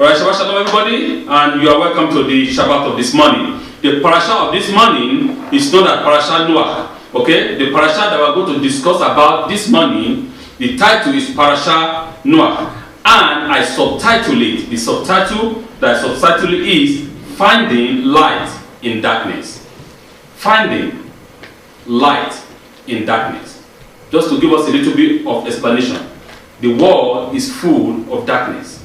Right, Shabbat Shalom everybody, and you are welcome to the Shabbat of this morning. The parasha of this morning is known as Parasha Noach. Okay, the parasha that we are going to discuss about this morning, the title is Parasha Noach, and I subtitle it. The subtitle is Finding Light in Darkness. Finding Light in Darkness. Just to give us a little bit of explanation, the world is full of darkness.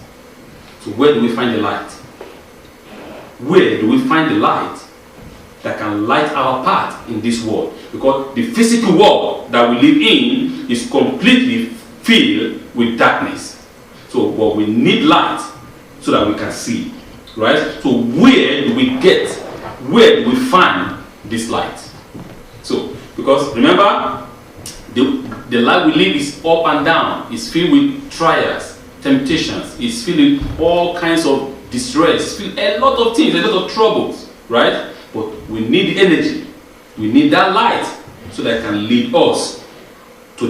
So where do we find the light? Where do we find the light that can light our path in this world? Because the physical world that we live in is completely filled with darkness. So but we need light so that we can see. Right? So where do we find this light? So, because remember, the life we live is up and down, it's filled with trials, temptations, it's filled with all kinds of distress, a lot of things, a lot of troubles, right? But we need the energy, we need that light so that it can lead us to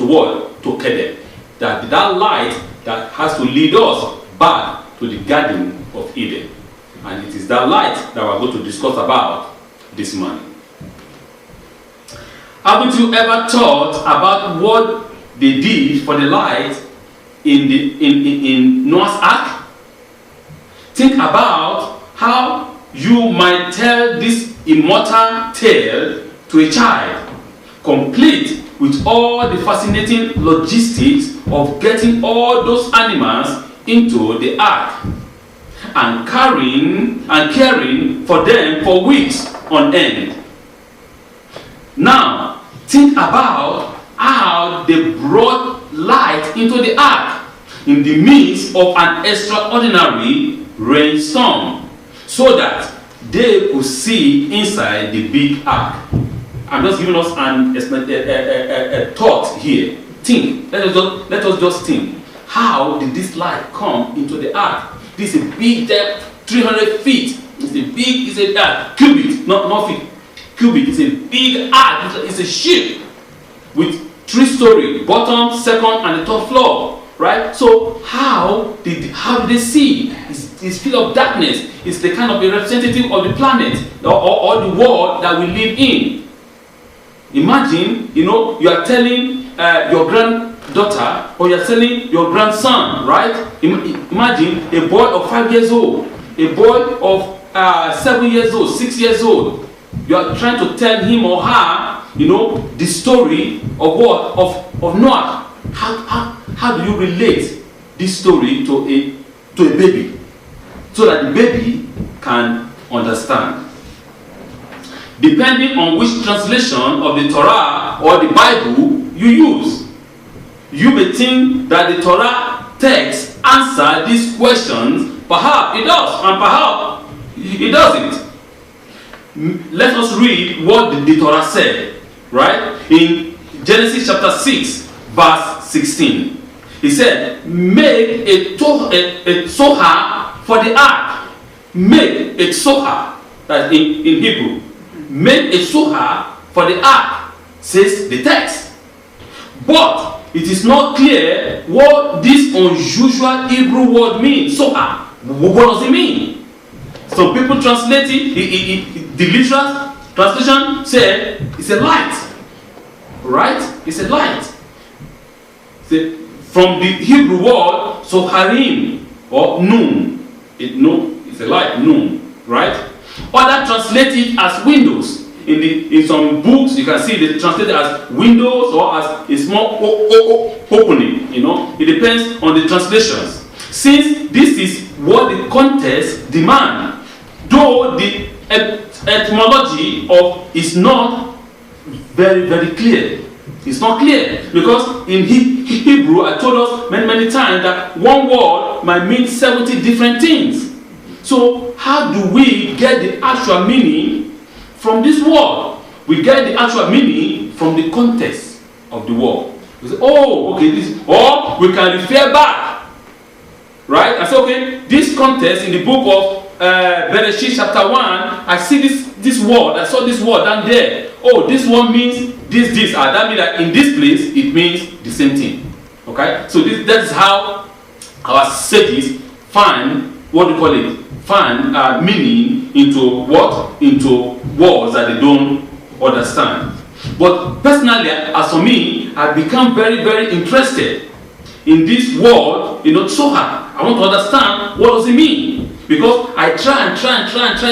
what? To Kedem. That light that has to lead us back to the Garden of Eden. And it is that light that we're going to discuss about this morning. Haven't you ever thought about what they did for the light in Noah's Ark? Think about how you might tell this immortal tale to a child, complete with all the fascinating logistics of getting all those animals into the ark and caring for them for weeks on end. Now, think about how they brought light into the ark in the midst of an extraordinary rainstorm so that they could see inside the big ark. I'm just giving us a thought here. Think. Let us just think. How did this light come into the ark? This is a big depth, 300 feet. It's a cubit, not feet. Cubit. It's a big ark. It's a ship with 3-story, bottom, second, and the top floor. Right? So how did they see? It's full of darkness. It's the kind of a representative of the planet or the world that we live in. Imagine, you are telling your granddaughter or you're telling your grandson, right? Imagine a boy of 5 years old, a boy of 7 years old, 6 years old. You are trying to tell him or her, the story of what? Of Noah. How do you relate this story to a baby so that the baby can understand? Depending on which translation of the Torah or the Bible you use, you may think that the Torah text answers these questions. Perhaps it does, and perhaps it doesn't. Let us read what the Torah said, right? In Genesis chapter 6, verse 16. He said, make a soha for the ark. Make a soha. That's in Hebrew. Make a soha for the ark, says the text. But it is not clear what this unusual Hebrew word means. Soha. What does it mean? Some people translate it, the literal translation said it's a light. Right? It's a light. From the Hebrew word soharim or noon. It's a light, noon. Right? Other translate it as windows. In some books you can see they translate it as windows or as a small opening. It depends on the translations. Since this is what the context demands, though the etymology of is not very, very clear. It's not clear because in Hebrew I told us many times that one word might mean 70 different things. So how do we get the actual meaning from this word? We get the actual meaning from the context of the word. We say, or we can refer back. Right? I say, okay, this context in the book of Bereshit chapter 1, I see this word, I saw this word down there. Oh, this one means this. That means that in this place, it means the same thing. Okay? So that is how our sages find, what do you call it, find meaning into what? Into words that they don't understand. But personally, as for me, I've become very, very interested in this word, Tzohar. I want to understand what does it mean. Because I try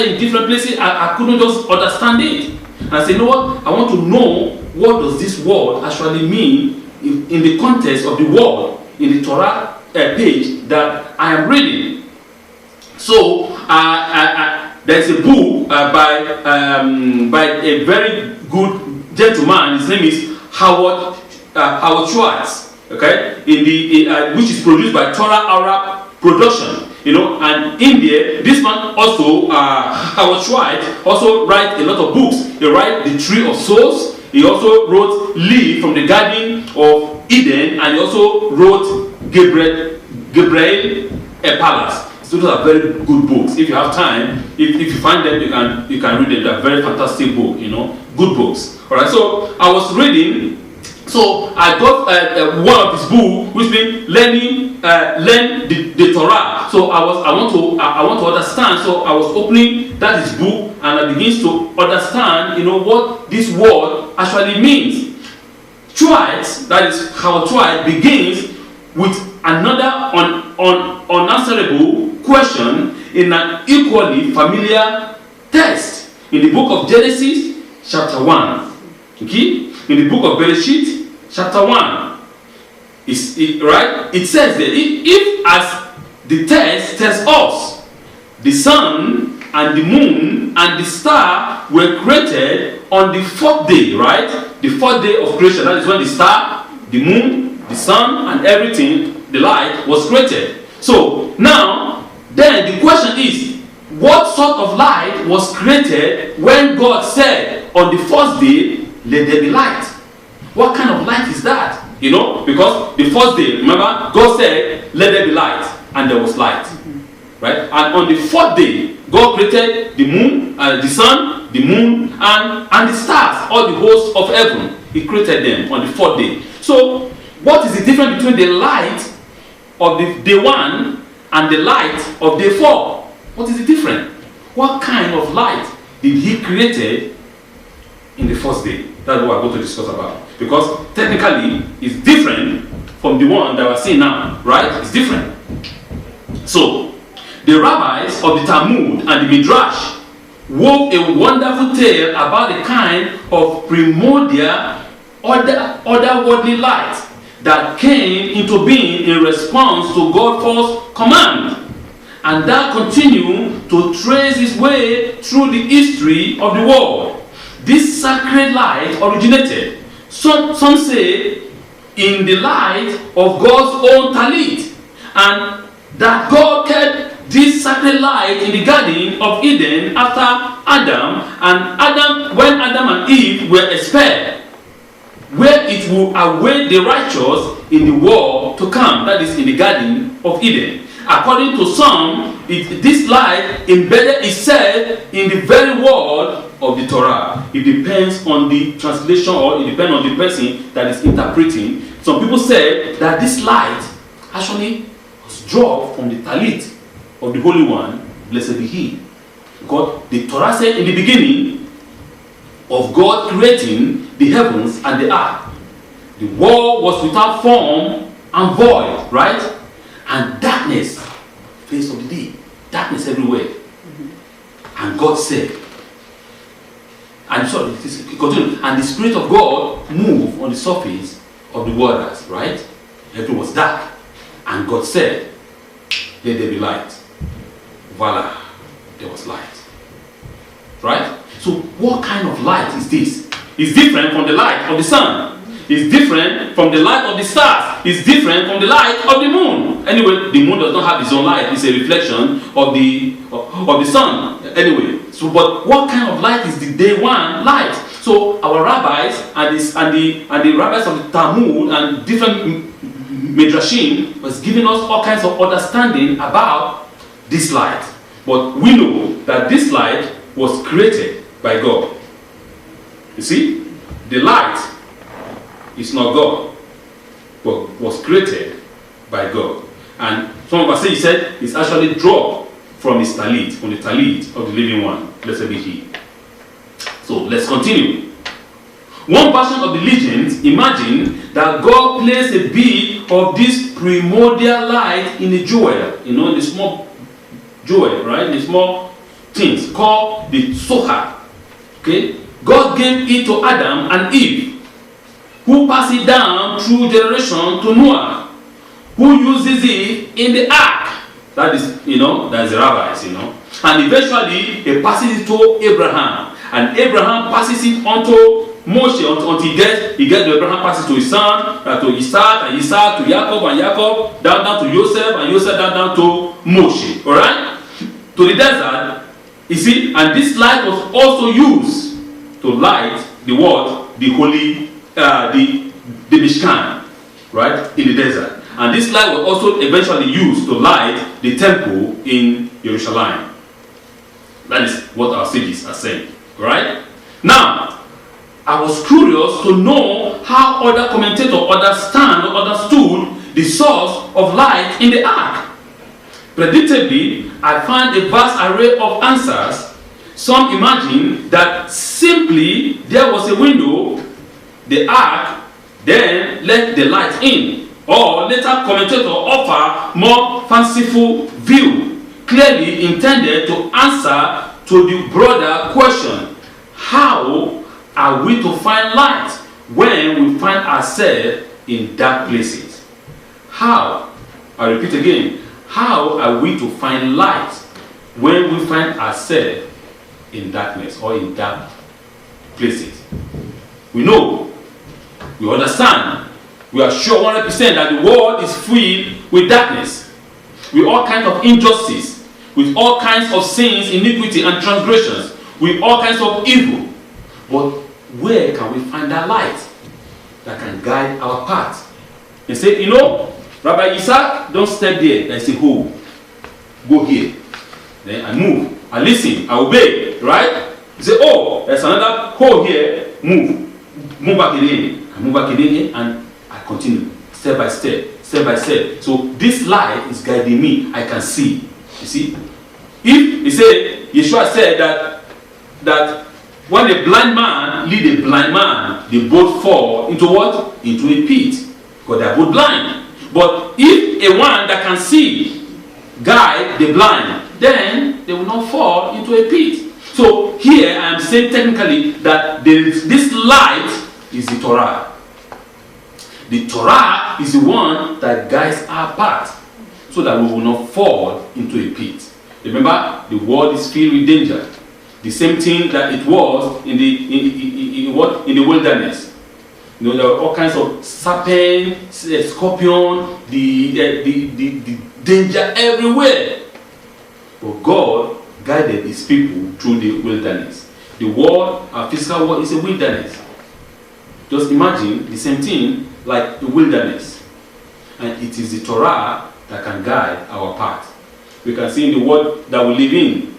in different places, I couldn't just understand it. And I said, you know what? I want to know what does this word actually mean in the context of the word in the Torah page that I am reading. So there's a book by a very good gentleman. His name is Howard Schwartz. Okay, which is produced by Torah Arab Production. And in there, this man also, Howard Schwartz, also writes a lot of books. He writes The Tree of Souls. He also wrote Leaf from the Garden of Eden, and he also wrote Gabriel a Palace. So those are very good books. If you have time, if you find them, you can read them. They're very fantastic book, good books. All right. So I was reading. So I got one of his books, which means learn the Torah. So I want to understand. So I was opening his book, and I begins to understand, what this word actually means. Schwartz, that is how Schwartz begins with another unanswerable question in an equally familiar text in the book of Genesis, chapter 1. Okay? In the book of Bereshit, chapter 1. It says that if as the text tells us, the sun and the moon and the star were created on the fourth day, right? The fourth day of creation. That is when the star, the moon, the sun, and everything, the light, was created. So now, then the question is, what sort of light was created when God said on the first day, let there be light? What kind of light is that? Because the first day, remember, God said, let there be light, and there was light. Right? And on the fourth day, God created the moon, the sun, the moon, and the stars, all the hosts of heaven. He created them on the fourth day. So, what is the difference between the light of the day 1 and the light of day 4? What is the difference? What kind of light did He create in the first day? That's what we're going to discuss about. Because technically, it's different from the one that we're seeing now, right? It's different. So, the rabbis of the Talmud and the Midrash wove a wonderful tale about the kind of primordial, otherworldly light that came into being in response to God's first command, and that continued to trace its way through the history of the world. This sacred light originated, some say, in the light of God's own talit, and that God kept this sacred light in the Garden of Eden after Adam, when Adam and Eve were expelled, where it will await the righteous in the world to come, that is in the Garden of Eden. According to some, this light embedded itself in the very word of the Torah. It depends on the translation, or it depends on the person that is interpreting. Some people say that this light actually was drawn from the talit of the Holy One, blessed be He. Because the Torah said in the beginning of God creating the heavens and the earth, the world was without form and void, right? And darkness, face of the day, darkness everywhere. And God said, and sorry, continue. And the Spirit of God moved on the surface of the waters, right? Everything was dark. And God said, let there be light. Voila, there was light. Right? So what kind of light is this? It's different from the light of the sun. It's different from the light of the stars. It's different from the light of the moon. Anyway, the moon does not have its own light. It's a reflection of the sun. Anyway, so but what kind of light is the day 1 light? So our rabbis and the rabbis of the Talmud and different midrashim was giving us all kinds of understanding about this light. But we know that this light was created by God. You see, the light is not God, but was created by God. And Some of us say he said it's actually dropped from his talit, from the talit of the living one. Blessed be he. So let's continue. One version of the legend imagine that God placed a bit of this primordial light in a jewel, in the small jewel, right? The small things called the soha. Okay? God gave it to Adam and Eve, who passed it down through generation to Noah, who uses it in the ark. That is, that's the rabbis, And eventually, he passes it to Abraham. And Abraham passes it on to Moshe until he gets to Abraham, passes to his son, to Isaac, and Isaac to Jacob, and Jacob down to Joseph, and Joseph down to Moshe. Alright? To the desert, you see, and this light was also used to light the what? The holy, the Mishkan, right? In the desert. And this light was also eventually used to light the temple in Jerusalem. That is what our sages are saying. Right? Now, I was curious to know how other commentators understood the source of light in the ark. Predictably, I found a vast array of answers. Some imagine that simply there was a window, the ark then let the light in. Or later commentators offer more fanciful view, clearly intended to answer to the broader question: how are we to find light when we find ourselves in dark places? How? I repeat again. How are we to find light when we find ourselves in darkness or in dark places? We know, we understand, we are sure 100% that the world is filled with darkness, with all kinds of injustice, with all kinds of sins, iniquity, and transgressions, with all kinds of evil. But where can we find that light that can guide our path? They say, Rabbi Isaac, don't step there. I say, go here. Then I move. I listen. I obey. Right? You say, there's another hole here. Move back again. I move back again, and I continue step by step. So this light is guiding me. I can see. You see? If he said, Yeshua said that when a blind man lead a blind man, they both fall into what? Into a pit. Because they are both blind. But if a one that can see guide the blind, then they will not fall into a pit. So here I am saying technically that this light is the Torah. The Torah is the one that guides our path so that we will not fall into a pit. Remember, the world is filled with danger. The same thing that it was in the wilderness. There were all kinds of serpent, scorpion, the danger everywhere. But God guided his people through the wilderness. The world, our physical world, is a wilderness. Just imagine the same thing like the wilderness. And it is the Torah that can guide our path. We can see in the world that we live in,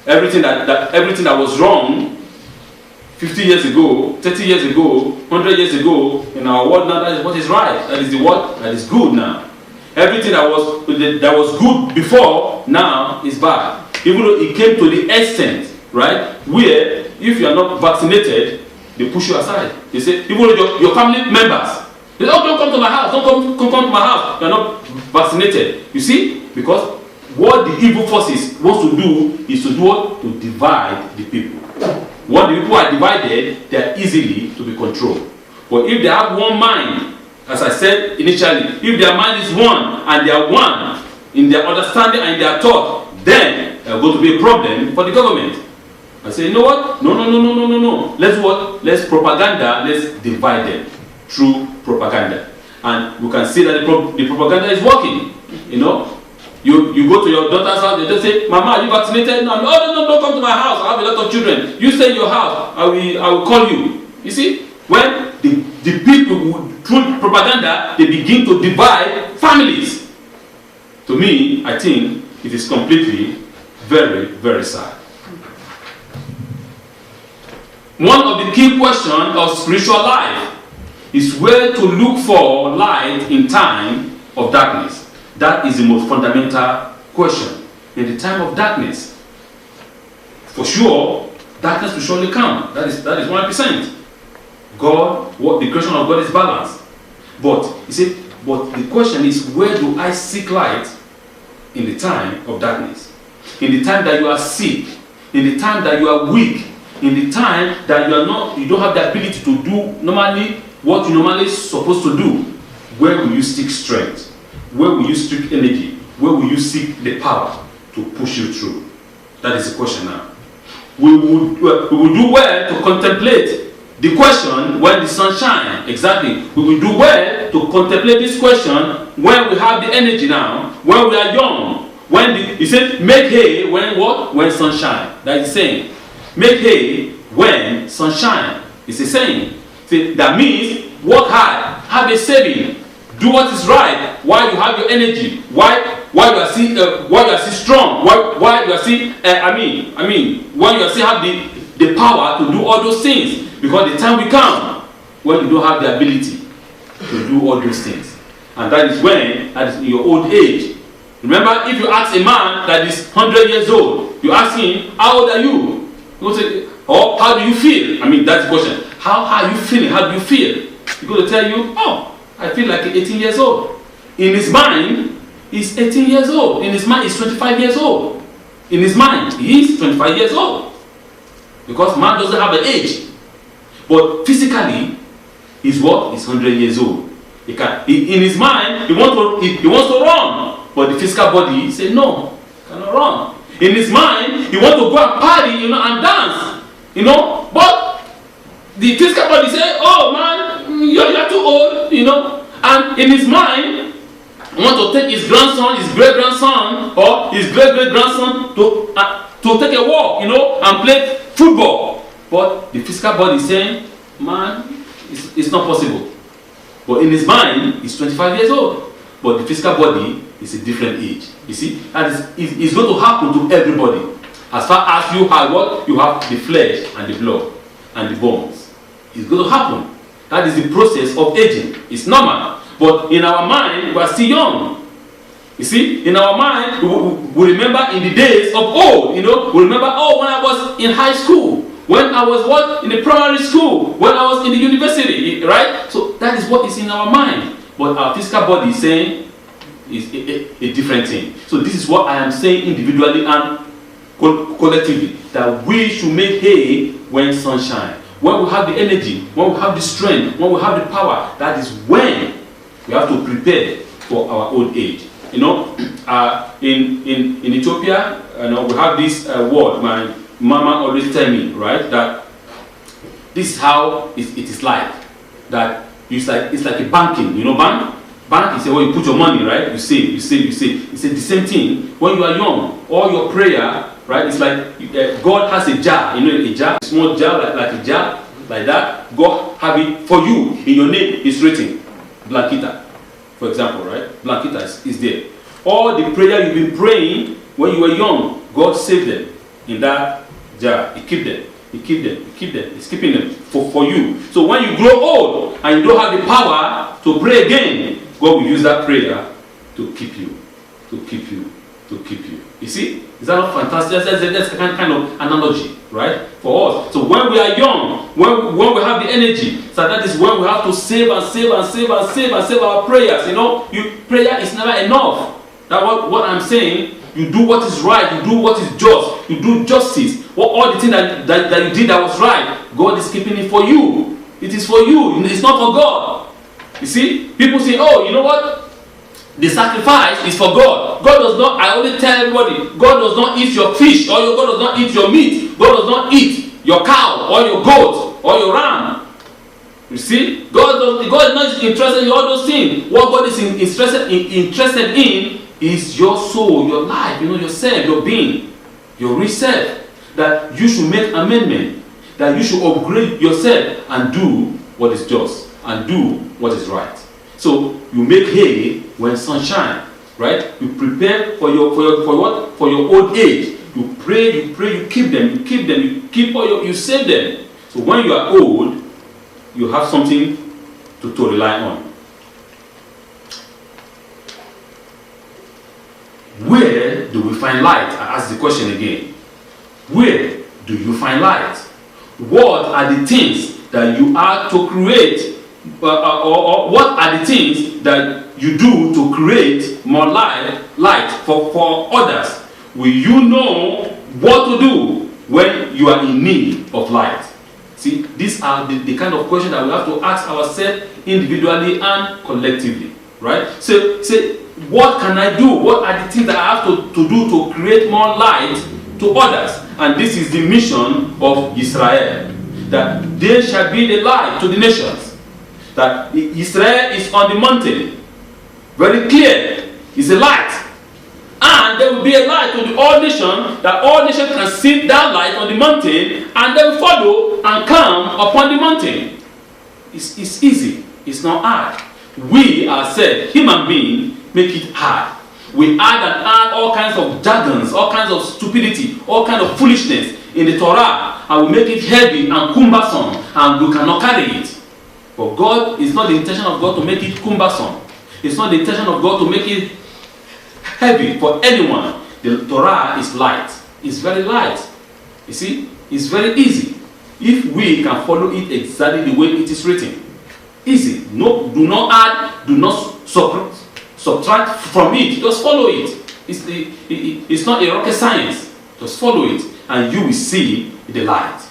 everything that was wrong 50 years ago, 30 years ago, 100 years ago, in our world now, that is what is right. That is the what that is good now. Everything that was good before now is bad. Even though it came to the extent, right, where if you are not vaccinated, they push you aside. They say, even though your family members, they say, don't come to my house, don't come to my house. You are not vaccinated. You see, because what the evil forces wants to do is to do what? To divide the people. When the people are divided, they are easily to be controlled. But if they have one mind, as I said initially, if their mind is one and they are one in their understanding and their thought, then there are going to be a problem for the government. I say, you know what? No. Let's what? Let's propaganda. Let's divide them through propaganda, and we can see that the propaganda is working. You go to your daughter's house, they just say, Mama, are you vaccinated? No, don't come to my house. I have a lot of children. You stay in your house. I will call you. You see, when the people who, through propaganda, they begin to divide families. To me, I think it is completely very, very sad. One of the key questions of spiritual life is where to look for light in time of darkness. That is the most fundamental question. In the time of darkness, for sure, darkness will surely come. That is 100%. What the creation of God is balanced. But you see, but the question is, where do I seek light in the time of darkness? In the time that you are sick, in the time that you are weak, in the time that you don't have the ability to do normally what you normally supposed to do, where will you seek strength? Where will you seek energy? Where will you seek the power to push you through? That is the question now. We will do well to contemplate the question when the sun shines. Exactly. We will do well to contemplate this question when we have the energy now, when we are young. He said, make hay when what? When sunshine. That is saying. Make hay when sunshine. It's a saying. See, that means work hard, have a saving, do what is right while you have your energy, while you are still strong, while you are still when you are still have the power to do all those things. Because the time will come when you don't have the ability to do all those things. And that is in your old age. Remember, if you ask a man that is 100 years old, you ask him, how old are you? He will say, or how do you feel? That's the question. How are you feeling? How do you feel? He's going to tell you, I feel like 18 years old. In his mind, he's 18 years old. In his mind, he's 25 years old. In his mind, he is 25 years old. Because man doesn't have an age. But physically, he's what? He's 100 years old. In his mind, he wants to run. But the physical body says, no, cannot run. In his mind, he wants to go and party, and dance. But the physical body says, oh man, you're too old, And in his mind, he wants to take his grandson, his great-grandson, or his great-great-grandson to take a walk, and play football. But the physical body is saying, man, it's not possible. But in his mind, he's 25 years old. But the physical body is a different age. You see? And it's going to happen to everybody. As far as you have what? You have the flesh and the blood and the bones. It's going to happen. That is the process of aging. It's normal. But in our mind, we are still young. You see? In our mind, we remember in the days of old. We remember, when I was in high school. When I was in the primary school. When I was in the university. Right? So that is what is in our mind. But our physical body is saying is a different thing. So this is what I am saying individually and collectively. That we should make hay when sun shines. When we have the energy, when we have the strength, when we have the power, that is when we have to prepare for our old age. In Ethiopia, we have this word. My mama always tell me, right, that this is how it is like. That it's like a banking, bank is where you put your money, right? You save. It's the same thing. When you are young, all your prayer, right? It's like God has a jar, a jar, small jar, like a jar, like that. God have it for you. In your name is written, Blankita, for example, right? Blankita is there. All the prayer you've been praying when you were young, God saved them in that jar. He keep them. He's keeping them for you. So when you grow old and you don't have the power to pray again, God will use that prayer to keep you. You see? Is that not fantastic? That's kind of analogy, right? For us. So when we are young, when we have the energy, so that is when we have to save our prayers. Prayer is never enough. That's what I'm saying. You do what is right. You do what is just. You do justice. All the things that you did that was right, God is keeping it for you. It is for you. It's not for God. You see? People say, you know what? The sacrifice is for God. God does not, I only tell everybody, God does not eat your fish, or God does not eat your meat. God does not eat your cow, or your goat, or your ram. You see? God is not interested in all those things. What God is interested in is your soul, your life, yourself, your being, your real self. That you should make amendment, that you should upgrade yourself and do what is just and do what is right. So you make hay when sun shines, right? You prepare for your old age. You pray, you keep them, you save them. So when you are old, you have something to rely on. where do we find light? I ask the question again. Where do you find light? What are the things that you are to create, or what are the things that you do to create more light for others? Will you know what to do when you are in need of light? See, these are the kind of questions that we have to ask ourselves individually and collectively, right? So, what can I do? What are the things that I have to do to create more light to others? And this is the mission of Israel, that they shall be the light to the nations. That Israel is on the mountain, very clear, is a light. And there will be a light to the all nation, that all nations can see that light on the mountain, and they will follow and come upon the mountain. It's easy, it's not hard. We ourselves, human beings, make it hard. We add all kinds of jargons, all kinds of stupidity, all kinds of foolishness in the Torah, and we make it heavy and cumbersome, and we cannot carry it. But God, it's not the intention of God to make it cumbersome. It's not the intention of God to make it heavy for anyone. The Torah is light. It's very light. You see, it's very easy if we can follow it exactly the way it is written. Easy. No, do not add, do not subtract from it. Just follow it. It's not a rocket science. Just follow it, and you will see the light.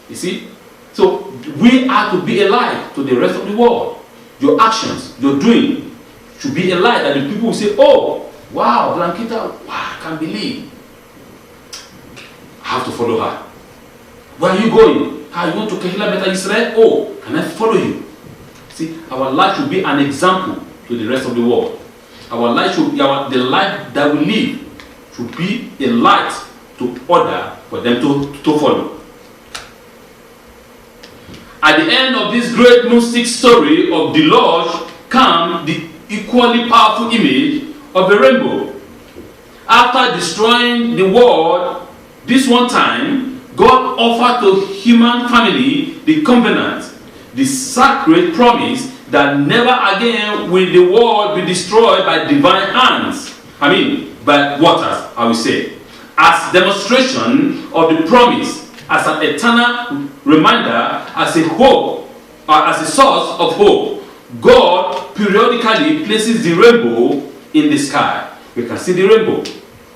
You see? So we are to be a light to the rest of the world. Your actions, your doing should be a light that the people will say, oh, wow, Blanquita, wow, I can't believe. I have to follow her. Where are you going? You want to Kehila Beta Israel? Oh, can I follow you? See, our life should be an example to the rest of the world. Our life should be the life that we live should be a light to order for them to follow. At the end of this great mystic story of the Lord comes the equally powerful image of a rainbow. After destroying the world this one time, God offered to human family the covenant, the sacred promise that never again will the world be destroyed by divine hands. By waters, I will say. As demonstration of the promise, as an eternal reminder, as a hope, or as a source of hope, God periodically places the rainbow in the sky. We can see the rainbow.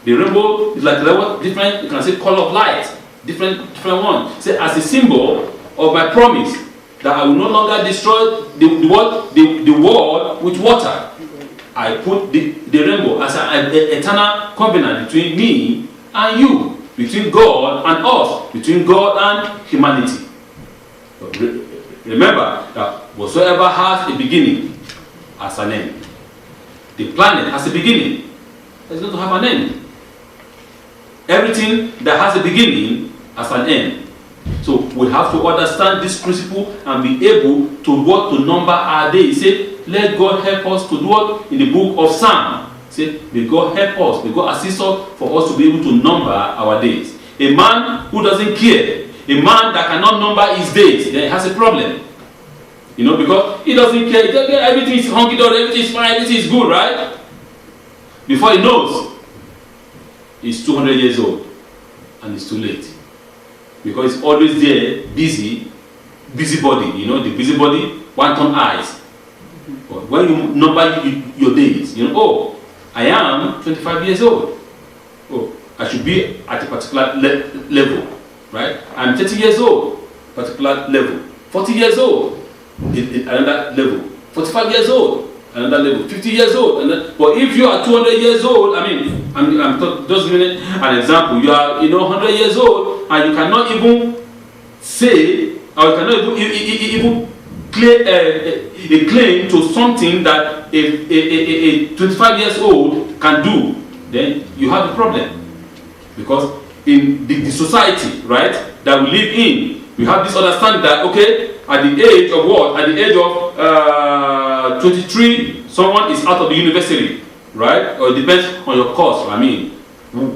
The rainbow is like different, you can see color of light, different one. Say, as a symbol of my promise that I will no longer destroy the world with water. I put the rainbow as an eternal covenant between me and you, between God and us, between God and humanity. But remember that whatsoever has a beginning has an end. The planet has a beginning. It's going to have an end. Everything that has a beginning has an end. So we have to understand this principle and be able to number our days. Say, let God help us to do what? In the book of Psalm. Say, may God help us, may God assist us for us to be able to number our days. A man who doesn't care, a man that cannot number his days, then he has a problem. Because he doesn't care. Everything is hunky-dory, everything is fine, everything is good, right? Before he knows, he's 200 years old and it's too late. Because he's always there, busybody, the busybody, one-ton eyes. But when you number your days, I am 25 years old. Oh, I should be at a particular level, right? I'm 30 years old, particular level. 40 years old, another level. 45 years old, another level. 50 years old, but if you are 200 years old, I'm just giving an example. You are, 100 years old, and you cannot even say, or you cannot even a claim to something that a 25 years old can do, then you have a problem. Because in the society, right, that we live in, we have this understanding that, okay, at the age of what? At the age of 23, someone is out of the university, right? Or it depends on your course,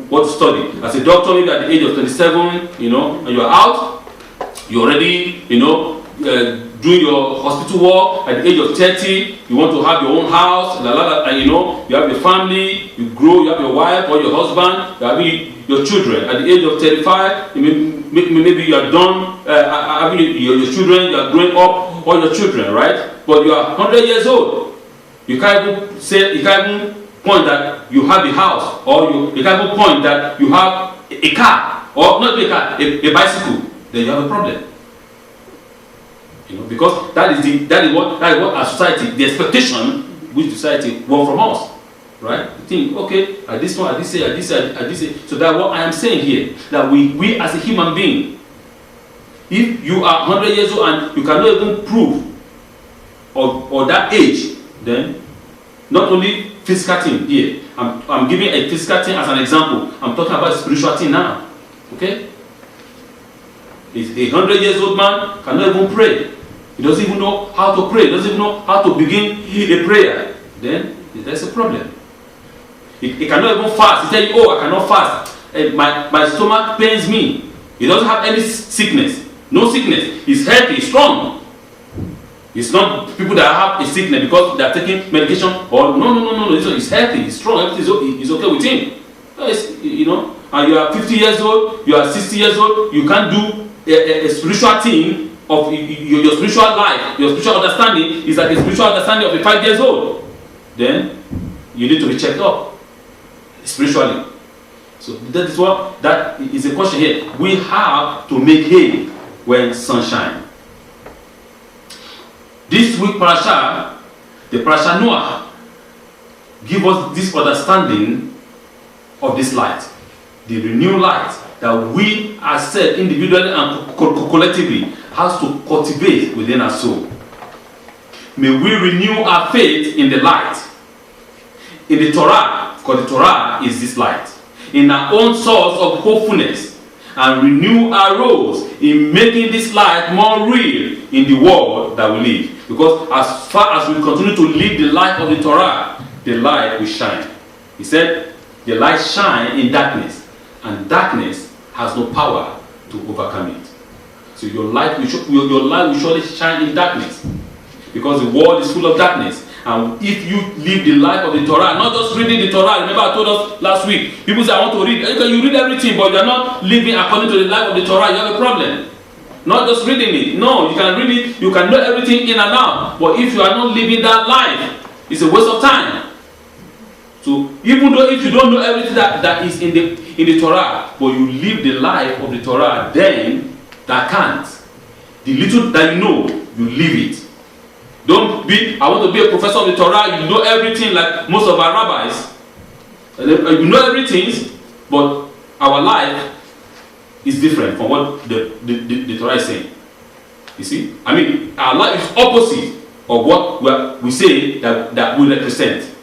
what to study. As a doctor, maybe at the age of 27, and you're out, you already, doing your hospital work. At the age of 30, you want to have your own house, and you have your family, you grow, you have your wife or your husband, you have your children. At the age of 35, maybe you are done having your children, you are growing up, all your children, right? But you are 100 years old. You can't even point that you have a house, or you can't even point that you have a car, or not a car, a bicycle. Then you have a problem. Because that is what our society, the expectation which society want from us, right? You think, okay, at this one, at this age. So that's what I am saying here, that we as a human being, if you are 100 years old and you cannot even prove or that age, then not only physical thing here, I'm giving a physical thing as an example. I'm talking about spiritual thing now, okay? A 100 years old man cannot even pray. He doesn't even know how to pray. He doesn't even know how to begin a prayer. Then there's a problem. He cannot even fast. He tells you, I cannot fast. My stomach pains me. He doesn't have any sickness. No sickness. He's healthy, strong. It's not people that have a sickness because they are taking medication. Or no. He's healthy. He's strong. Everything is okay with him. And you are 50 years old. You are 60 years old. You can't do a spiritual thing of your spiritual life. Your spiritual understanding is like a spiritual understanding of a 5 years old. Then you need to be checked up spiritually. So that is a question here. We have to make hay when sunshine. This week parasha, the parasha Noah, give us this understanding of this light, the renewed light that we ourselves individually and collectively has to cultivate within our soul. May we renew our faith in the light, in the Torah, because the Torah is this light, in our own source of hopefulness, and renew our roles in making this light more real in the world that we live. Because as far as we continue to live the light of the Torah, the light will shine. He said, the light shine in darkness, and darkness has no power to overcome it. So your light will surely shine in darkness, because the world is full of darkness. And if you live the life of the Torah, not just reading the Torah, remember I told us last week, people say I want to read, you read everything, but you are not living according to the life of the Torah, you have a problem. Not just reading it. No, you can read it, you can know everything in and out, but if you are not living that life, it's a waste of time. So even though if you don't know everything that is in the Torah, but you live the life of the Torah, then that counts. The little that you know, you live it. Don't be, I want to be a professor of the Torah, you know everything like most of our rabbis. You know everything, but our life is different from what the Torah is saying. You see? I mean, our life is opposite of what we say that we represent.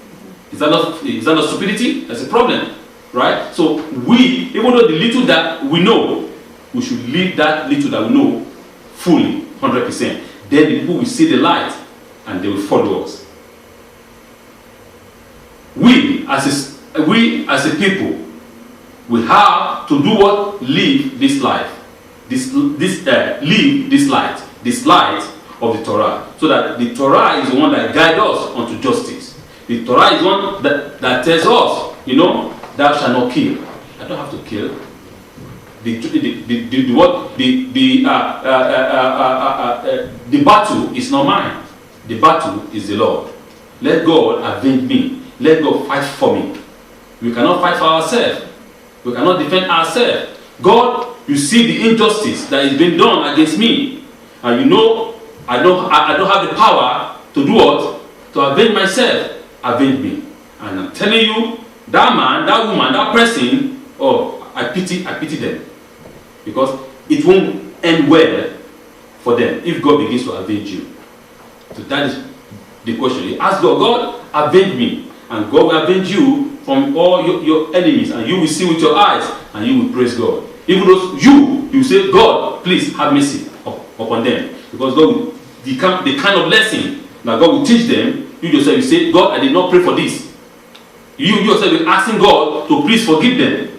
Is that not stupidity? That's a problem. Right? So we, even though the little that we know, we should live that little that we know fully, 100%. Then the people will see the light and they will follow us. We as a people, we have to do what? Live this life. Live this light of the Torah. So that the Torah is the one that guides us unto justice. The Torah is the one that tells us, thou shalt not kill. I don't have to kill. The battle is not mine. The battle is the Lord. Let God avenge me. Let God fight for me. We cannot fight for ourselves. We cannot defend ourselves. God, you see the injustice that is being done against me, and I don't have the power to do what? To avenge myself. Avenge me. And I'm telling you, that man, that woman, that person, I pity them. Because it won't end well for them if God begins to avenge you. So that is the question. You ask God, avenge me. And God will avenge you from all your enemies. And you will see with your eyes and you will praise God. Even though you say, God, please have mercy upon them. Because God will, the kind of lesson that God will teach them, you yourself will say, God, I did not pray for this. You yourself will be asking God to please forgive them.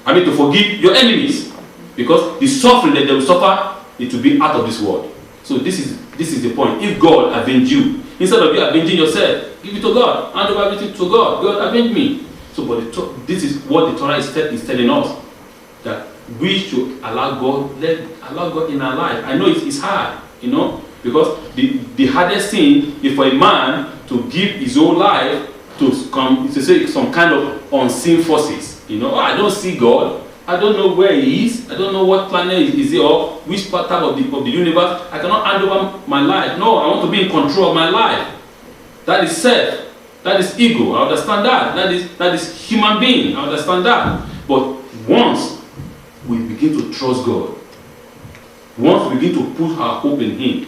To forgive your enemies. Because the suffering that they will suffer, it will be out of this world. So this is This is the point. If God avenge you, instead of you avenging yourself, give it to God. Hand over everything to God. God avenge me. So, but this is what the Torah is telling us, that we should allow God in our life. I know it's hard, because the hardest thing is for a man to give his whole life to say some kind of unseen forces. I don't see God. I don't know where He is. I don't know what planet is He or which part of the universe. I cannot hand over my life. No, I want to be in control of my life. That is self. That is ego. I understand that. That is human being. I understand that. But once we begin to trust God, once we begin to put our hope in Him,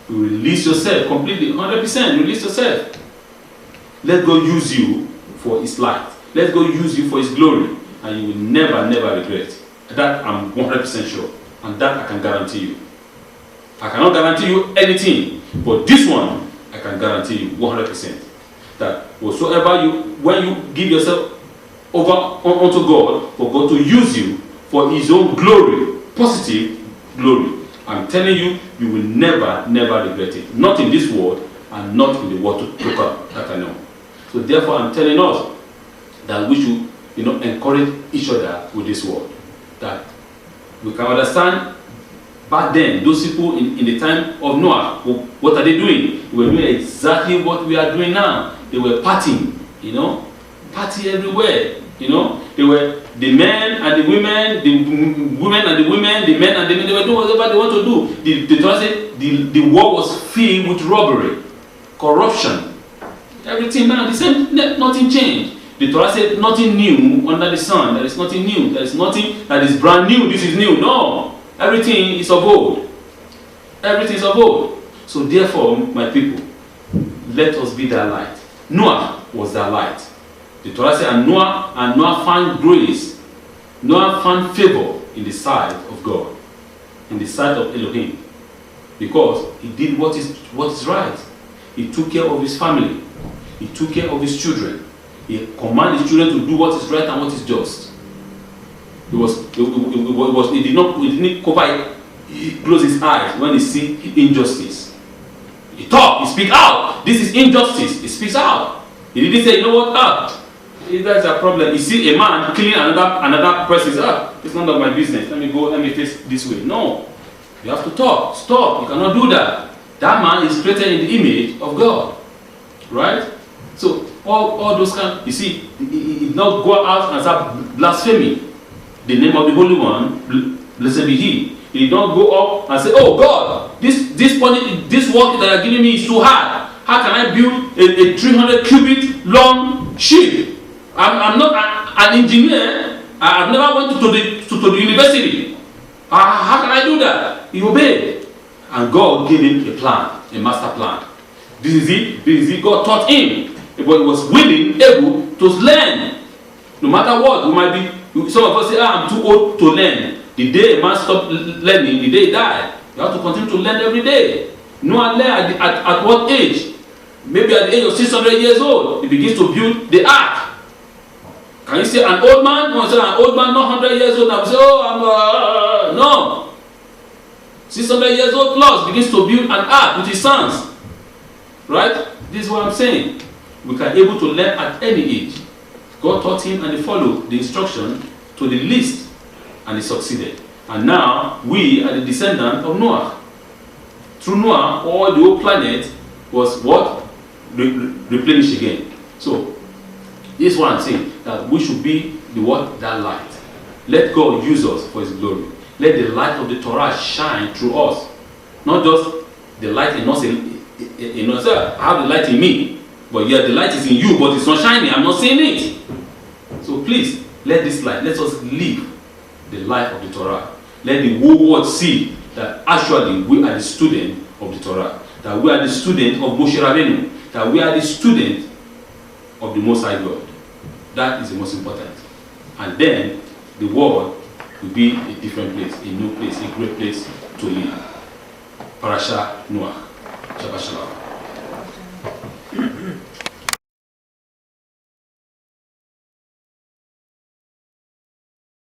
you release yourself completely, 100%. Release yourself. Let God use you for His light. Let God use you for His glory, and you will never, never regret. That I'm 100% sure, and that I can guarantee you. I cannot guarantee you anything, but this one I can guarantee you 100%. That whatsoever when you give yourself over unto God, for God to use you for His own glory, positive glory, I'm telling you, you will never, never regret it. Not in this world, and not in the world to come. That I know. So therefore, I'm telling us that we should, encourage each other with this word. That we can understand. Back then, those people in the time of Noah, what are they doing? They were doing exactly what we are doing now. They were partying, party everywhere. They were the men and the women, the women and the women, the men and the men. They were doing whatever they want to do. The Torah said the world was filled with robbery, corruption, everything now the same. Nothing changed. The Torah said nothing new under the sun. There is nothing new. There is nothing that is brand new. This is new. No. Everything is of old. Everything is of old. So therefore, my people, let us be that light. Noah was that light. The Torah said, and Noah found grace. Noah found favor in the sight of God, in the sight of Elohim, because he did what is right. He took care of his family. He took care of his children. He commanded his children to do what is right and what is just. He didn't close his eyes when he see injustice. He talk, he speak out. This is injustice. He speaks out. He didn't say, that's a problem. You see a man killing another person's it's none of my business. Let me face this way. No. You have to talk. Stop. You cannot do that. That man is created in the image of God. Right? So all those you see, he did not go out and start blaspheming the name of the Holy One, blessed be He. He did not go up and say, oh God, this work that you are giving me is too hard. How can I build a 300 cubit long ship? I'm not an engineer. I've never went to the university. How can I do that? He obeyed. And God gave him a plan, a master plan. This is it. God taught him. But he was willing, able to learn. No matter what, we might be. Some of us say, I'm too old to learn. The day a man stopped learning, the day he died. You have to continue to learn every day. Noah learned at what age? Maybe at the age of 600 years old, he begins to build the ark. Can you say an old man? No, say an old man, not 100 years old. I say, no. 600 years old plus begins to build an ark with his sons. Right? This is what I'm saying. We can able to learn at any age. God taught him and he followed the instruction to the least and he succeeded. And now we are the descendant of Noah. Through Noah, all the whole planet was what? Replenished again. So this is what I'm saying, that we should be that light. Let God use us for His glory. Let the light of the Torah shine through us. Not just the light in us, I have the light in me, but yet the light is in you, but it's not shining. I'm not seeing it. So please, let this light, let us live the life of the Torah. Let the whole world see that actually we are the student of the Torah. That we are the student of Moshe Rabbeinu. That we are the student of the Most High God. That is the most important. And then the world will be a different place, a new place, a great place to live. Parasha Noah. Shabbat Shalom.